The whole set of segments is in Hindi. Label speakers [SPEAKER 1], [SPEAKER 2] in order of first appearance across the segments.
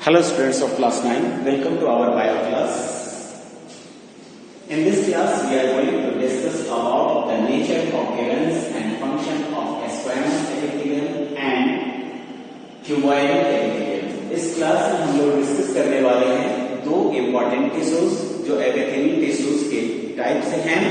[SPEAKER 1] Hello students of class 9, welcome to our bio class. In this class we are going to discuss about the nature, occurrence and function of squamous epithelium and cuboidal epithelium. इस क्लास में हम लोग डिस्कस करने वाले हैं दो इम्पोर्टेंट टिश्यूज जो एपिथेलियल टिश्यूज के टाइप्स हैं,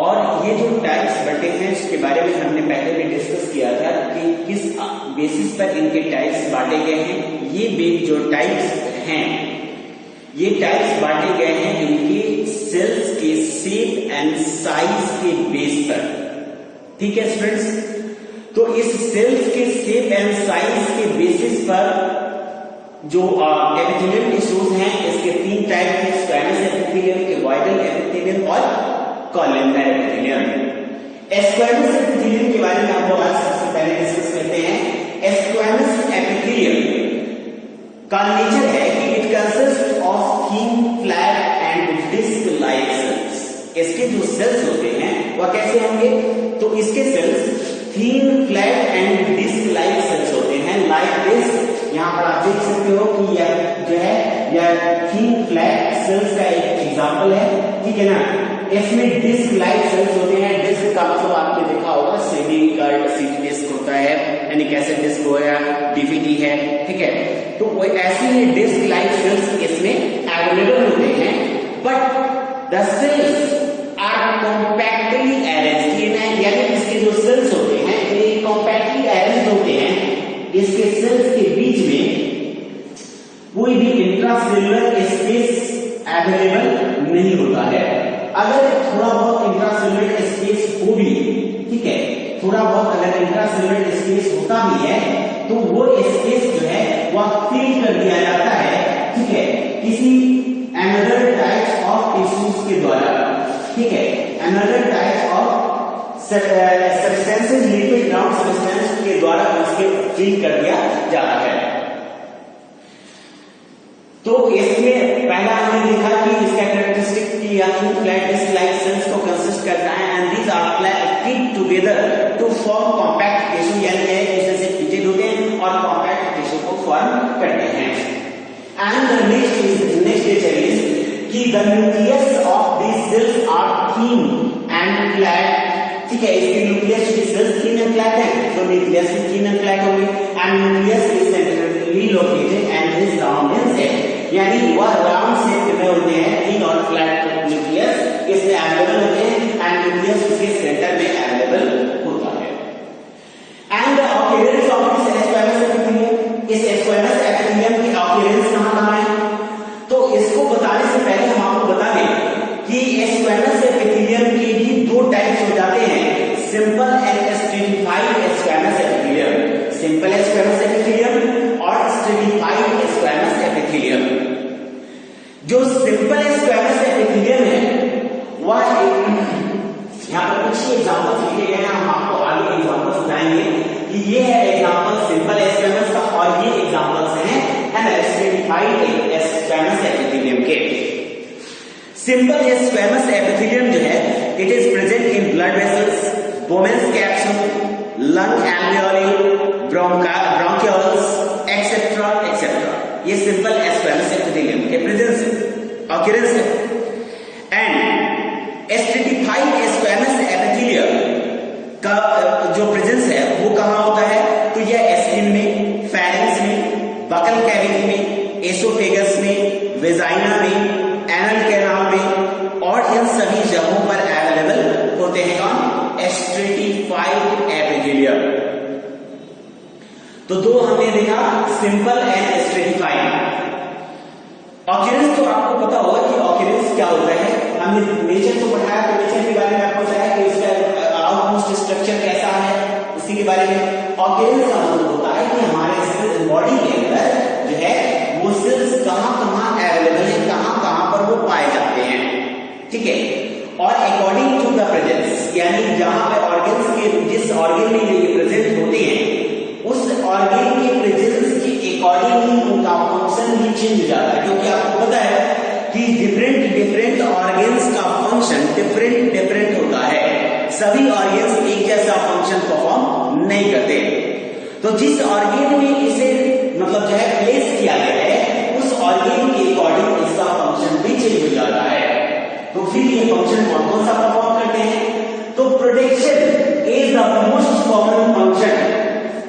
[SPEAKER 1] और ये जो टाइप्स बटे हैं उसके बारे में हमने पहले भी डिस्कस किया था कि किस बेसिस पर इनके टाइप्स बांटे गए हैं। ये जो टाइप्स हैं ये टाइप्स बांटे गए हैं इनके सेल्स के शेप एंड साइज के बेस पर। ठीक है स्टूडेंट्स, तो इस सेल्स के शेप एंड साइज के बेसिस पर जो एपिथेलियल टिश्यूज हैं इसके तीन टाइप हैं, स्क्वैमस एपिथेलियम, क्यूबॉइडल एपिथेलियम और कॉलमनार एपिथेलियम। स्क्वैमस एपिथेलियम के बारे में आपको आज सबसे पहले डिस्कस करते हैं। स्क्वैमस एपिथेलियम का नेचर है कि it consist of thin, flat and disc like cells. इसके जो सेल्स होते हैं वह कैसे होंगे? तो इसके cells thin, flat and disc like cells होते हैं। लाइक दिस, यहां पर आप देख सकते हो कि यह जो है यह थिन फ्लैट सेल्स का एक एग्जांपल है। ठीक है ना, इसमें डिस्क लाइक सेल्स होते हैं। डिस्क का मतलब आपने देखा होगा सीडी कार्ड सीडी डिस्क होता है, यानी कैसे डिस्क हो या डीवीडी है। ठीक है, तो वो ऐसे ही डिस्क लाइक सेल्स इसमें अवेलेबल होते हैं, but the cells are compactly arranged, यानी इसके जो सेल्स होते हैं ये कॉम्पैक्टली अरेंज्ड होते हैं। इसके सेल्स के बीच में कोई भी इंट्रासेलुलर स्पेस अवेलेबल नहीं होता है। अगर थोड़ा बहुत इंट्रासेलुलर स्पेस हो भी, ठीक है, थोड़ा बहुत अगर इंट्रासेलुलर स्पेस होता भी है तो वो स्पेस जो है वह फिल कर दिया जाता है, ठीक है, किसी अनदर टाइप्स ऑफ टिश्यूज के द्वारा। ठीक है, another types of substances, liquid ground substance के द्वारा उसके फिल कर दिया जाता है। तो इसमें पहला हमने देखा कि इसका कैरेक्टरिस्टिक की फ्लैट डिस्क लाइक सेल्स को कंसिस्ट करता है and these are fit together to form compact tissue, यानी एक दूसरे से फिटेड होते हैं और कॉम्पैक्ट टिश्यू को फॉर्म करते हैं। And the next feature is कि the nucleus of these cells are thin and flat. ठीक है, इसके न्यूक्लियस की सेल्स थिन एंड फ्लैट है, तो न्यूक्लियस भी थिन एंड फ्लैट होंगे। And nucleus is centrally located and is round in shape, यानी वह राउंड शेप में होते हैं। थिन और फ्लैट न्यूक्लियस इसमें अवेलेबल होते हैं एंड न्यूक्लियस उसके सेंटर में अवेलेबल होता है। And the occurrence of this squamous epithelium, इस स्क्वैमस एपिथेलियम की ऑक्यूरेंस कहां है? तो इसको बताने से पहले हम आपको बता दें कि स्क्वैमस एपिथेलियम के भी दो टाइप्स हो जाते हैं, simple and stratified squamous epithelium. Simple squamous epithelium और स्ट्रेटिफाइड स्क्वैमस एपिथेलियम। जो सिंपल स्क्वैमस एपिथेलियम है वह यहाँ पर कुछ एग्जांपल्स लिखे गए हैं, हम आपको आगे एग्जांपल्स बताएंगे कि ये है एग्जांपल सिंपल स्क्वैमस का और ये एग्जांपल्स हैं स्ट्रेटिफाइड स्क्वैमस एपिथेलियम के। सिंपल स्क्वैमस एपिथेलियम जो है it is present in blood vessels, Bowman's capsule, lung alveoli, bronchioles etcetera etcetera. ये सिंपल स्क्वैमस एपिथेलियम के प्रेजेंस है, ऑक्यूरेंस है। एंड स्ट्रेटिफाइड स्क्वैमस एपिथेलियम का जो प्रेजेंस है वो कहां होता है? तो यह स्किन में, फेरिंक्स में, बकल कैविटी में, एसोफेगस में, वेजाइना में, एनल कैनाल में और इन सभी जगहों पर अवेलेबल होते हैं। कौन? Stratified epithelium. तो दो हमने देखा, सिंपल एंड स्ट्रेटिफाइड। ऑक्यूरेंस तो आपको पता होगा कि ऑक्यूरेंस क्या होता है, हमने नेचर को पढ़ाया तो नेचर के बारे में आपको बताया कि इसका आउटमोस्ट स्ट्रक्चर कैसा है, उसी के बारे में। ऑक्यूरेंस का मतलब होता है कि हमारे बॉडी के अंदर जो है वो सेल्स कहां कहां अवेलेबल है, कहां कहां पर वो पाए जाते हैं। ठीक है, और अकॉर्डिंग टू द प्रेजेंस, यानी जहां पर ऑर्गन्स के जिस ऑर्गन में ये प्रेजेंट होते हैं उस ऑर्गन के प्रेजेंस के अकॉर्डिंगली उनका फंक्शन भी चेंज हो जाता है, क्योंकि आपको पता है कि डिफरेंट ऑर्गन्स का फंक्शन डिफरेंट होता है। सभी ऑर्गन्स एक जैसा फंक्शन परफॉर्म नहीं करते। तो जिस ऑर्गन में इसे मतलब जो है प्लेस फिर ये फंक्शन कौन कौन सा परफॉर्म करते हैं? तो protection is the most common function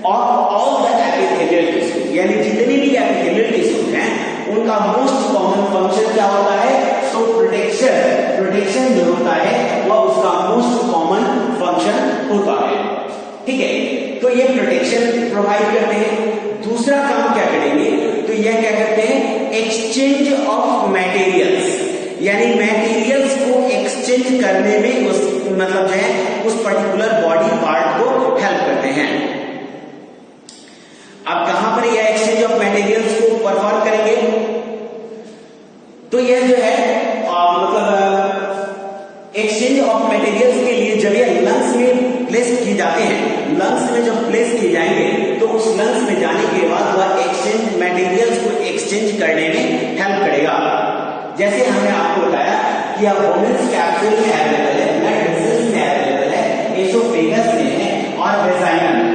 [SPEAKER 1] of all the epithelial tissue, यानी जितने भी एपिथेलियल टिश्यूज हैं उनका मोस्ट कॉमन फंक्शन क्या होता है? तो प्रोटेक्शन जो होता है वह उसका मोस्ट कॉमन फंक्शन होता है। ठीक है, तो ये प्रोटेक्शन प्रोवाइड करते हैं। दूसरा काम क्या करेंगे? तो यह क्या करते हैं? एक्सचेंज ऑफ मटेरियल्स, यानी मटेरियल्स को एक्सचेंज करने में उस मतलब जो है उस पर्टिकुलर बॉडी पार्ट को हेल्प करते हैं। अब कहां पर यह एक्सचेंज ऑफ मटेरियल्स को परफॉर्म करेंगे? तो यह जो है मतलब एक्सचेंज ऑफ मटेरियल्स के लिए जब यह लंग्स में प्लेस किए जाते हैं, लंग्स में जब प्लेस किए जाएंगे तो उस लंग्स में जाने के बाद वह एक्सचेंज मटेरियल्स को एक्सचेंज करने में हेल्प करेगा। जैसे हमने आपको बताया कि अब वोमेन्स कैप्सूल में अवेलेबल है, ब्लड वेसल्स में अवेलेबल है, एसोफेगस में है और वेजाइना में।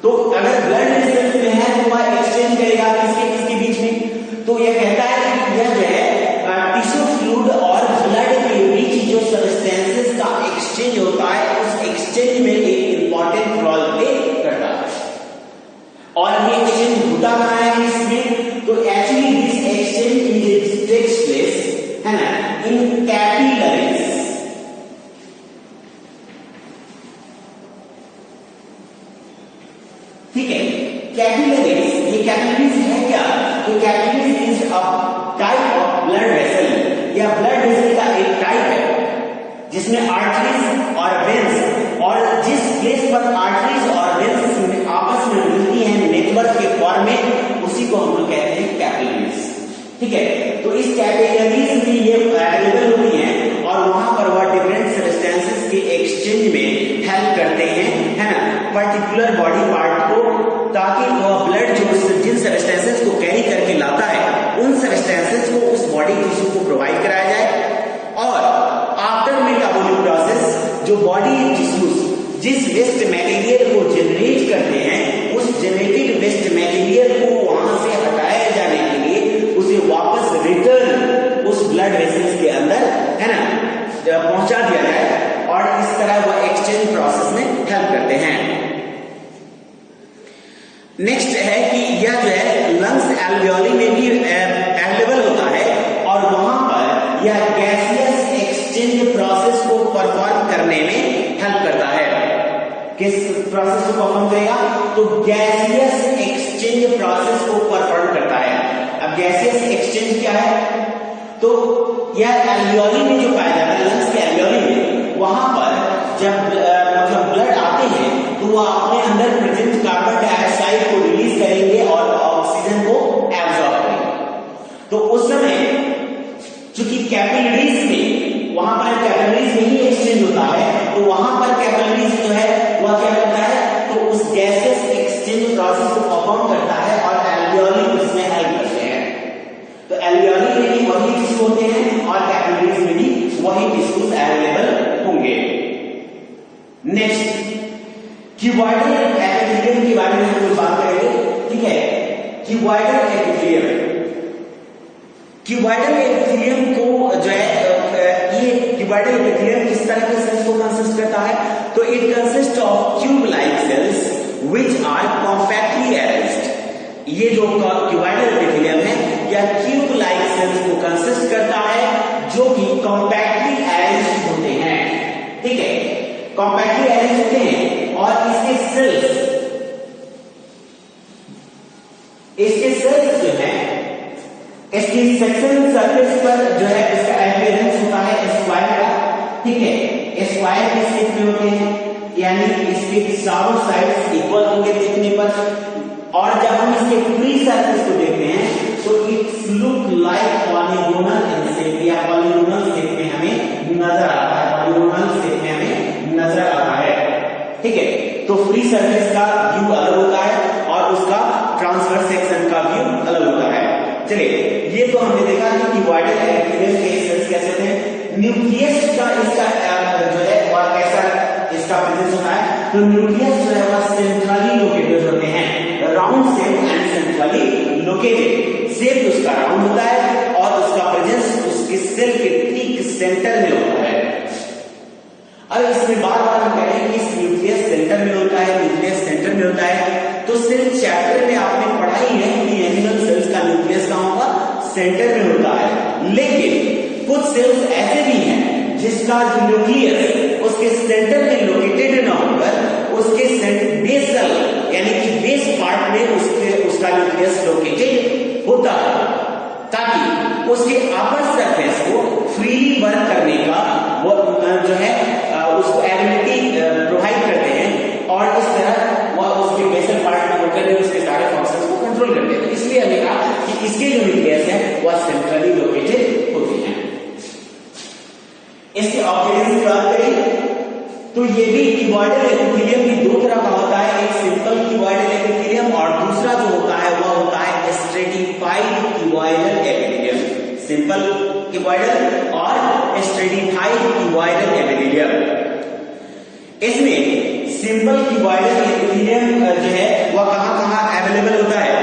[SPEAKER 1] तो अगर ब्लड वेसल्स में है तो वह एक्सचेंज करेगा किसके किसके बीच में? तो यह कहता है कि यह जो है टिश्यू फ्लूइड और ब्लड के बीच जो सब्सटेंसेस का एक्सचेंज होता है उस एक्सचेंज में एक इंपॉर्टेंट रोल प्ले करता है। और ये एक्सचेंज होता कहां है इसमें? तो actually this exchange takes place है ना इन कैपिलरीज। ठीक है, कैपिलरीज, ये कैपिलरीज है क्या? तो capillaries is a type of blood vessel, या ब्लड वेसल का एक टाइप है जिसमें आर्टरीज और वेन्स, और जिस प्लेस पर आर्टरीज और वेन्स आपस में मिलती हैं नेटवर्क के फॉर्म में, उसी को हम लोग कहते हैं कैपिलरीज। ठीक है, तो इस कैपिलरीज में ये अवेलेबल होती हैं और वहां पर वह डिफरेंट सब्सटेंसेस के एक्सचेंज में हेल्प करते हैं, है ना, पर्टिकुलर बॉडी पार्ट को, ताकि वह ब्लड जो जिन सब्सटेंसेस को कैरी करके लाता है उन सब्सटेंसेस को उस बॉडी टिश्यू को प्रोवाइड कराया जाए। और आफ्टर मेटाबॉलिक प्रोसेस जो बॉडी टिश्यूज जिस वेस्ट मटेरियल को जनरेट करते हैं उस जनरेटेड वेस्ट मटेरियल को वहां से हटाए जाने के लिए उसे वापस रिटर्न उस ब्लड वेसल्स के अंदर, है ना, पहुंचा दिया जाए और इस तरह वह एक्सचेंज प्रोसेस में हेल्प करते हैं। नेक्स्ट है कि यह जो है लंग्स एल्वियोली में भी अवेलेबल होता है और वहां पर यह गैसियस एक्सचेंज प्रोसेस को परफॉर्म करने में हेल्प करता है। किस प्रोसेस को परफॉर्म करेगा? तो गैसियस एक्सचेंज प्रोसेस को परफॉर्म करता है। अब गैसियस एक्सचेंज क्या है? तो यह एल्वियोली में जो पाया जाता है, लंग्स के एल्वियोली में, वहां पर जब मतलब ब्लड आते हैं तो वह अपने अंदर प्रेजेंट कार्बन डाइऑक्साइड को रिलीज करेंगे और ऑक्सीजन को एब्जॉर्ब करेंगे। तो उस समय चूंकि कैपिलरीज में, वहां पर कैपिलरीज में ही एक्सचेंज होता है, तो वहां पर कैपिलरीज जो है वह क्या करता है? तो उस गैसेस एक्सचेंज प्रोसेस को परफॉर्म करता है और एल्वियोली उसमें हेल्प करते हैं। तो एल्वियोली में भी वही टिश्यू होते हैं और कैपिलरीज में भी वही टिश्यूज अवेलेबल होंगे। नेक्स्ट क्यूबॉइडल एपिथेलियम के बारे में हम लोग बात करेंगे। ठीक है, क्यूबॉइडल एपिथेलियम, क्यूबॉइडल एपिथेलियम को जो है ये क्यूबॉइडल एपिथेलियम किस तरह के सेल्स को कंसिस्ट करता है? तो it consist of cube like cells which are compactly arranged. ये जो क्यूबॉइडल एपिथेलियम है यह क्यूब लाइक सेल्स को कंसिस्ट करता है जो कि कॉम्पैक्टली अरेंज्ड होते हैं। ठीक है, कॉम्पैक्टली अरेंज होते हैं और इसके सेल्स जो है इसकी सेक्शन सरफेस पर जो है इसका अपीयरेंस होता है स्क्वायर का। ठीक है, स्क्वायर के शेप में होते हैं, यानी इसके चारों साइड्स इक्वल होंगे देखने पर। और जब हम इसके फ्री सरफेस को देखते हैं तो it's look like polygonal in shape, या पॉलीगोनल शेप में हमें नजर आता है, पॉलीगोनल शेप में हमें नजर आता है। ठीक है, तो फ्री सरफेस का व्यू अलग होता है और उसका ट्रांसवर्स सेक्शन का व्यू अलग होता है। चलिए, ये तो हमने देखा कि क्यूबॉइडल एपिथेलियम के सेल्स कैसे होते हैं। न्यूक्लियस का इसका जो है वह कैसा इसका प्रेजेंस होता है? तो न्यूक्लियस जो है वह सेंट्रली लोकेटेड होते हैं, round shape and centrally located. Shape उसका राउंड होता है और उसका प्रेजेंस उसके सेल के ठीक उसका न्यूक्लियस उसके सेंटर में लोकेटेड ना होकर उसके बेसल यानी कि बेस पार्ट में उसका न्यूक्लियस लोकेटेड होता है, ताकि उसके अपर सरफेस को फ्रीली वर्क करने का वो जो है उसको एबिलिटी प्रोवाइड करते हैं, और इस तरह वह उसके बेसल पार्ट में होकर भी उसके सारे फंक्शंस को कंट्रोल करते हैं। इसलिए हमने कहा कि इसके जो न्यूक्लियस है वह सेंट्रली लोकेटेड होते हैं। इसके ऑक्यूपेंस की बात करें तो ये भी क्यूबॉइडल एपिथेलियम भी दो तरह का होता है, एक सिंपल क्यूबॉइडल एपिथेलियम और दूसरा जो होता है वह होता है stratified cuboidal epithelium. Simple cuboidal और स्ट्रेटिफाइड क्यूबॉइडल एपिथेलियम। इसमें सिंपल क्यूबॉइडल एपिथेलियम जो है वह कहां-कहां अवेलेबल होता है?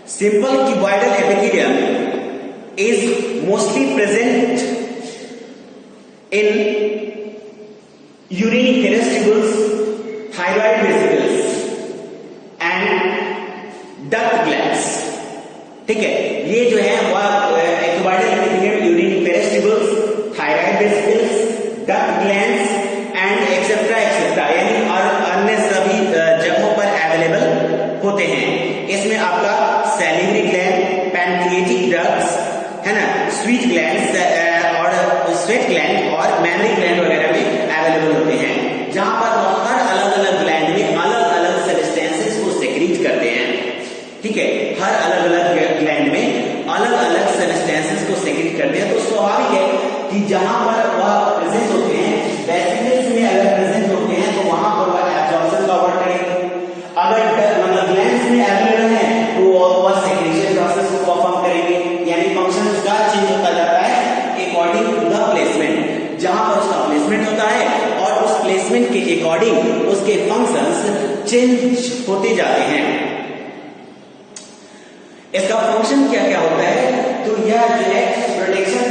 [SPEAKER 1] Simple cuboidal epithelium is mostly present in urinary vegetables, thyroid vesicles and duct glands। ठीक है, ये जो है वह cuboidal epithelium urinary vegetables, thyroid vesicles, duct glands and etcetera यानी और अन्य सभी जगहों पर अवेलेबल होते हैं। इसमें आपका सैलिवरी ग्लैंड, पैनक्रिएटिक डक्ट्स है ना, स्वीट ग्लैंड्स और स्वेट ग्लैंड और मैमरी ग्लैंड वगैरह में अवेलेबल होते हैं, जहां पर वो हर अलग अलग ग्लैंड में अलग अलग सब्सटेंसेस को सेक्रीट करते हैं। ठीक है, हर अलग अलग ग्लैंड में अलग अलग सब्सटेंसेस को सेक्रीट करते हैं। तो स्वाभाविक है कि जहां पर वह प्रेजेंट होते हैं, वेसिकल्स में अगर प्रेजेंट होते हैं तो वहां पर वह एब्जॉर्प्शन का वर्क करेंगे। अगर मतलब ग्लैंड्स में अवेलेबल है तो वह सेक्रेशन प्रोसेस को परफॉर्म करेंगे, यानी फंक्शन उसका चेंज होता जाता है अकॉर्डिंग टू द प्लेसमेंट। जहां पर उसका प्लेसमेंट होता है और उस प्लेसमेंट के अकॉर्डिंग उसके फंक्शंस चेंज होते जाते हैं। इसका फंक्शन क्या क्या होता है? तो यह जो है प्रोटेक्शन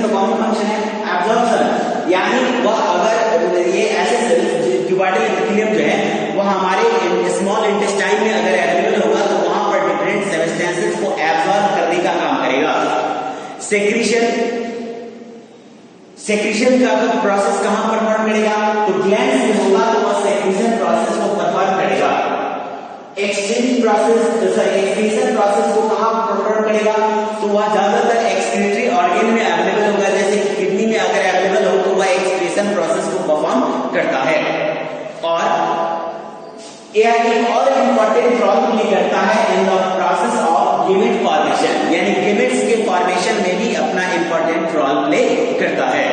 [SPEAKER 1] तो कॉमन फंक्शन है। एब्जॉर्प्शन यानी वह अगर ये ऐसे सेल्स क्यूबॉइडल एपिथेलियम जो है वह हमारे स्मॉल इंटेस्टाइन में अगर अवेलेबल होगा तो वहां पर डिफरेंट सब्सटेंसेस को एब्जॉर्ब करने का काम करेगा। सेक्रीशन का प्रोसेस कहां परफॉर्म करेगा? तो ग्लैंड्स में होगा तो वह सेक्रीशन प्रोसेस को परफॉर्म करेगा। एक्सक्रीशन प्रोसेस को कहां परफॉर्म करेगा? तो वह ज्यादातर एक्सक्रीटरी ऑर्गन में अवेलेबल होगा, जैसे किडनी में अगर अवेलेबल हो तो वह एक्सक्रीशन प्रोसेस को परफॉर्म करता है। और यह एक और इंपॉर्टेंट रोल प्ले करता है in the process of gamete formation, यानी गैमेट्स के फॉर्मेशन में भी अपना इंपॉर्टेंट रोल प्ले करता है।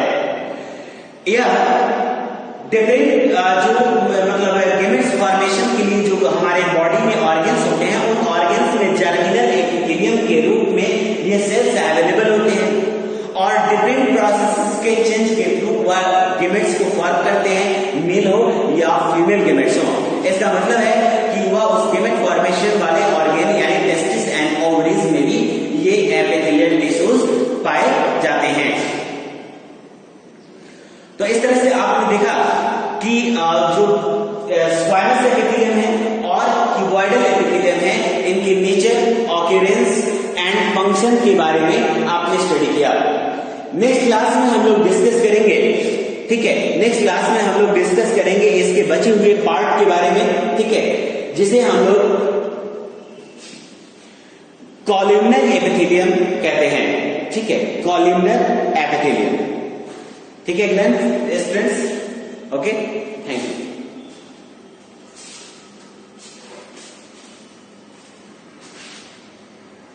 [SPEAKER 1] यह डिफरेंट जो मतलब गैमेट्स फॉर्मेशन के लिए जो हमारे बॉडी में ऑर्गन्स होते हैं, उन ऑर्गन्स में जर्मिनल एपिथेलियम के रूप में ये सेल्स अवेलेबल होते हैं और डिफरेंट प्रोसेसेस के चेंज के थ्रू वह गैमेट्स को फॉर्म करते हैं, मेल हो या फीमेल गैमेट्स हो। इसका मतलब है कि वह उस गैमेट फॉर्मेशन वाले ऑर्गन यानी टेस्टिस एंड ओवरीज में भी ये एपिथेलियल टिश्यूज पाए जाते हैं। तो इस तरह से आपने देखा कि जो स्क्वायरस एपिथेलियम है और क्यूबॉइडल एपिथेलियम है, इनके नेचर, ऑक्यूरेंस एंड फंक्शन के बारे में आपने स्टडी किया। नेक्स्ट क्लास में हम लोग डिस्कस करेंगे, ठीक है, नेक्स्ट क्लास में हम लोग डिस्कस करेंगे इसके बचे हुए पार्ट के बारे में, ठीक है, जिसे हम लोग कॉलमनर एपिथेलियम कहते हैं। ठीक है, कॉलमनर एपिथेलियम। ठीक है स्टूडेंट्स, ओके, थैंक यू।